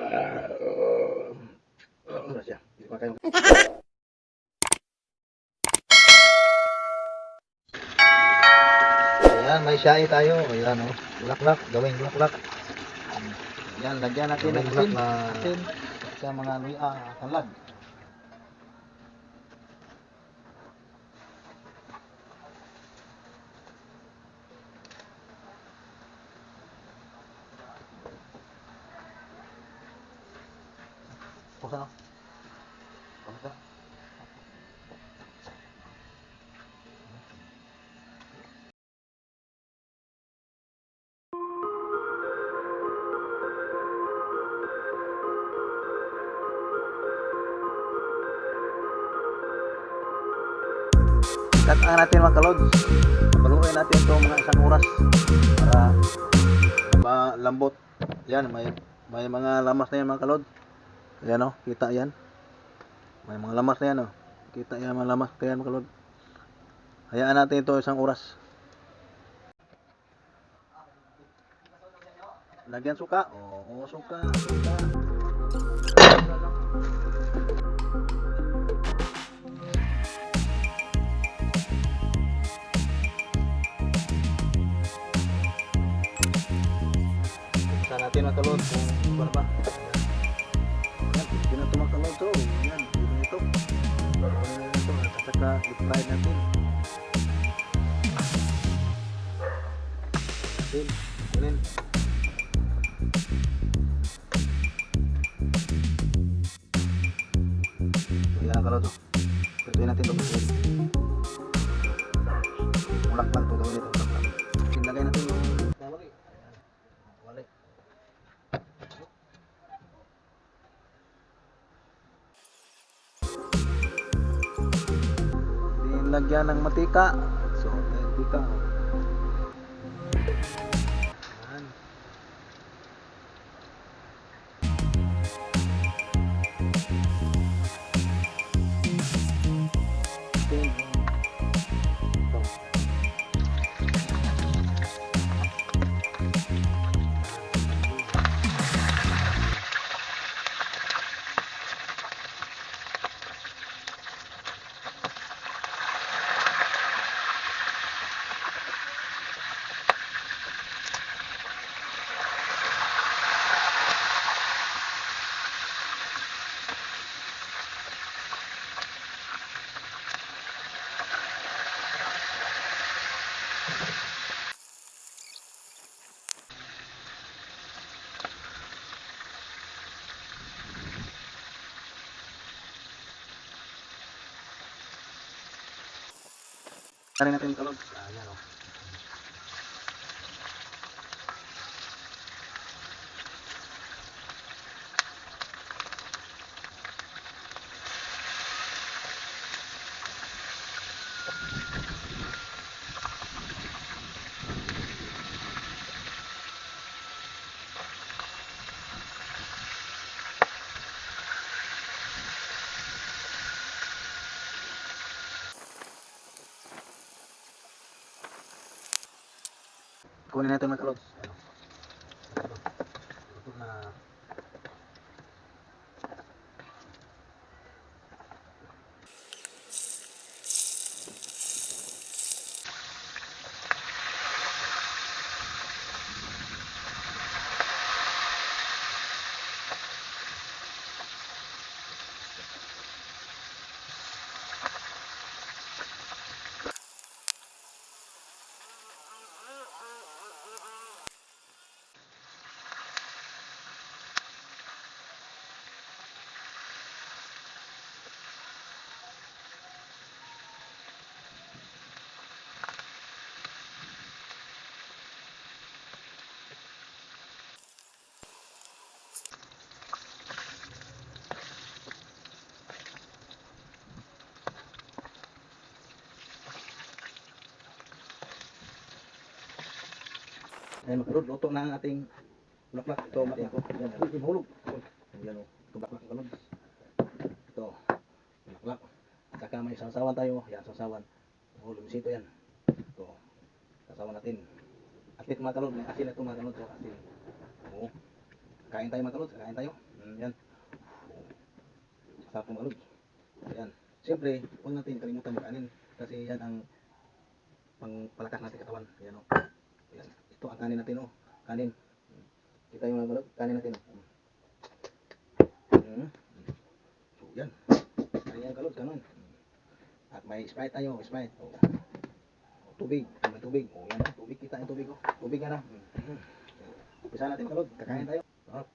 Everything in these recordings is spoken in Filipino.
Ano siya? Hindi ko kayo. Ayan, may siya tayo. Ayan, oh. Bulaklak, gawing bulaklak. Ayan, lagyan natin ng asin. Asin sa mga luya, kalag. Pusa. Pusa. Tataan natin mga kalods. Paluin natin ito mga isang oras para malambot. Yan, may mga lamas na yan mga kalod. Ayan o, kita yan. May mga lamas na yan o. Kita yan mga lamas. Kaya mga kalod. Hayaan natin ito isang oras. Lagyan suka. Oo, suka. Suka. Buksan natin mga kalod. Kung ano ba. Ayan, hindi na ito mga kalod. So, ayan, hindi ito. Ito, at saka i-fry natin. Ayan. Ayan kalod. Pituin natin ito. Mulak lang ito. Gawin ito. Lagay natin yung wali. Wali. Lagyan ng matika. So, matika. Ayan. Tarin natin kalod. Ayan o. Kunin natin mga kalod. Ito na. Ayan mga kalod, luto na ang ating bulaklak. Ito matin ko. Ayan, hulog. Ayan o, ito bulaklak kalod. Ito, bulaklak. Saka may sasawan tayo. Ayan, sasawan. Hulog sito yan. Ito, sasawan natin. Atit mga kalod, may asin ito mga kalod. Asin. Oo. Kain tayo mga kalod, kain tayo. Yan. Sarap ng kalod. Ayan. Siyempre, huwag natin kalimutan mag-anin kasi yan ang pangpalakas natin katawan. Ayan o. Ayan. Ito ang kanin natin o. Kanin. Kita yung mga kalod. Kanin natin o. So, yan. Ayan kalod. Kanon. At may Sprite tayo. Sprite. O. Tubig. May tubig. O yan. Tubig. Kita yung tubig o. Tubig yan o. Umpisa natin kalod. Kakain tayo. Sarap.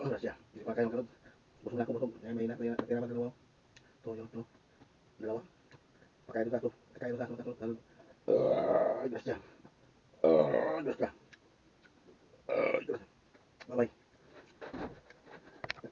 Gracias. Hindi pa kayo magkaroon. Busog na ako, busog. May natira pa dalawa. Ito, yun, ito. Dalawa. Pakain ka ito. Pakain ka ito. Gracias. Gracias.